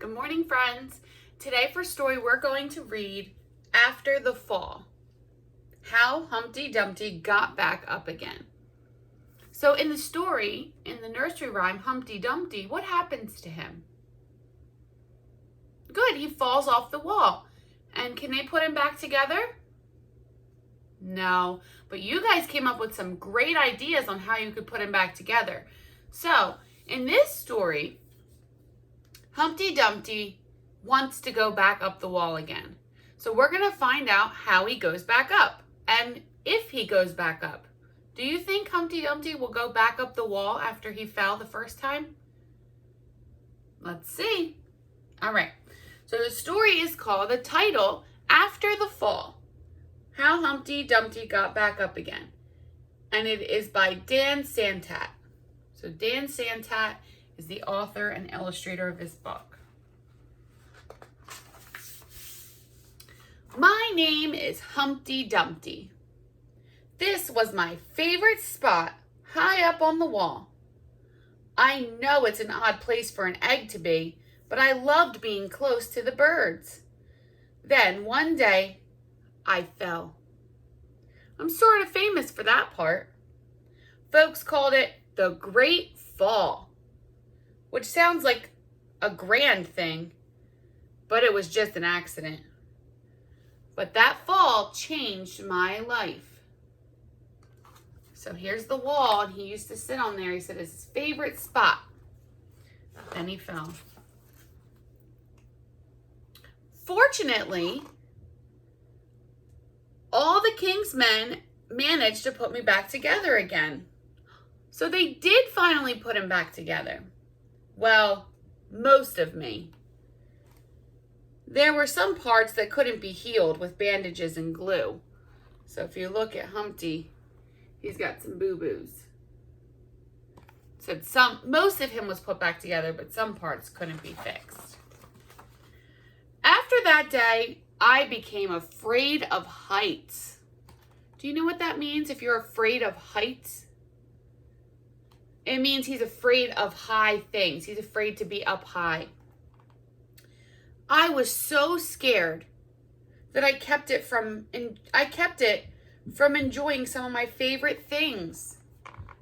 Good morning, friends. Today for story, we're going to read After the Fall, How Humpty Dumpty Got Back Up Again. So in the story, in the nursery rhyme, Humpty Dumpty, what happens to him? Good, he falls off the wall. And can they put him back together? No, but you guys came up with some great ideas on how you could put him back together. So in this story, Humpty Dumpty wants to go back up the wall again. So we're going to find out how he goes back up and if he goes back up. Do you think Humpty Dumpty will go back up the wall after he fell the first time? Let's see. All right. So the story is called, the title, After the Fall, How Humpty Dumpty Got Back Up Again. And it is by Dan Santat. So Dan Santat is the author and illustrator of this book. My name is Humpty Dumpty. This was my favorite spot, high up on the wall. I know it's an odd place for an egg to be, but I loved being close to the birds. Then one day, I fell. I'm sort of famous for that part. Folks called it the Great Fall, which sounds like a grand thing, but it was just an accident. But that fall changed my life. So here's the wall, and he used to sit on there. He said it's his favorite spot. Then he fell. Fortunately, all the king's men managed to put me back together again. So they did finally put him back together. Well, most of me. There were some parts that couldn't be healed with bandages and glue. So if you look at Humpty, he's got some boo-boos. So most of him was put back together, but some parts couldn't be fixed. After that day, I became afraid of heights. Do you know what that means if you're afraid of heights? It means he's afraid of high things. He's afraid to be up high. I was so scared that I kept it from enjoying some of my favorite things.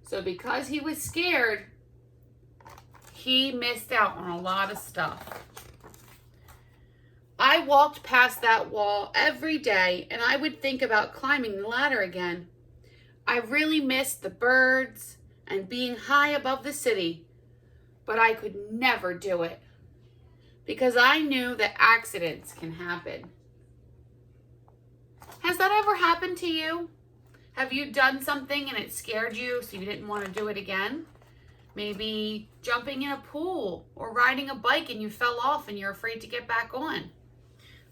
So because he was scared, he missed out on a lot of stuff. I walked past that wall every day, and I would think about climbing the ladder again. I really missed the birds and being high above the city, but I could never do it because I knew that accidents can happen. Has that ever happened to you? Have you done something and it scared you so you didn't want to do it again? Maybe jumping in a pool or riding a bike and you fell off and you're afraid to get back on.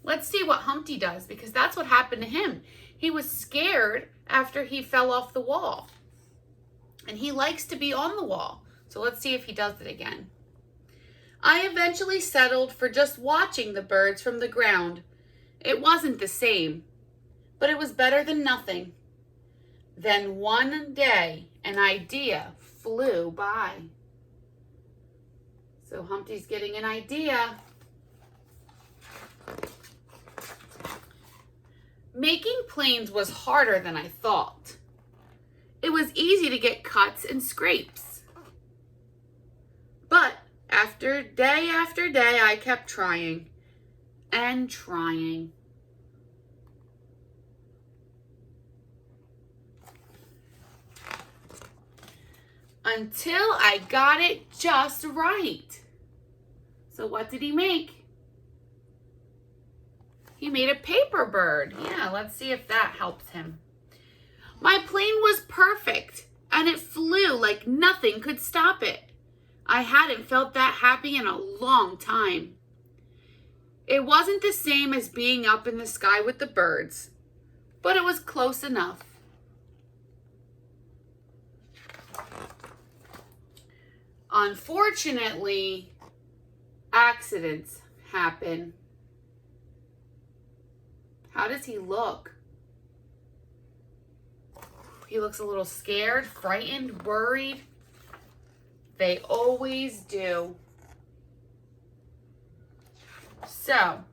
Let's see what Humpty does, because that's what happened to him. He was scared after he fell off the wall. And he likes to be on the wall. So let's see if he does it again. I eventually settled for just watching the birds from the ground. It wasn't the same, but it was better than nothing. Then one day, an idea flew by. So Humpty's getting an idea. Making planes was harder than I thought. It was easy to get cuts and scrapes. But after day, I kept trying and trying. Until I got it just right. So what did he make? He made a paper bird. Yeah, let's see if that helps him. My plane was perfect, and it flew like nothing could stop it. I hadn't felt that happy in a long time. It wasn't the same as being up in the sky with the birds, but it was close enough. Unfortunately, accidents happen. How does he look? He looks a little scared, frightened, worried. They always do. So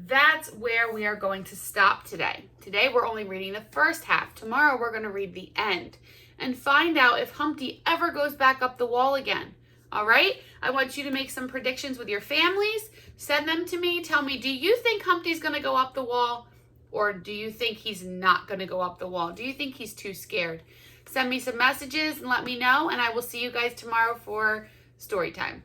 that's where we are going to stop today. Today we're only reading the first half. Tomorrow we're going to read the end and find out if Humpty ever goes back up the wall again. All right? I want you to make some predictions with your families. Send them to me. Tell me, do you think Humpty's going to go up the wall? Or do you think he's not going to go up the wall? Do you think he's too scared? Send me some messages and let me know. And I will see you guys tomorrow for story time.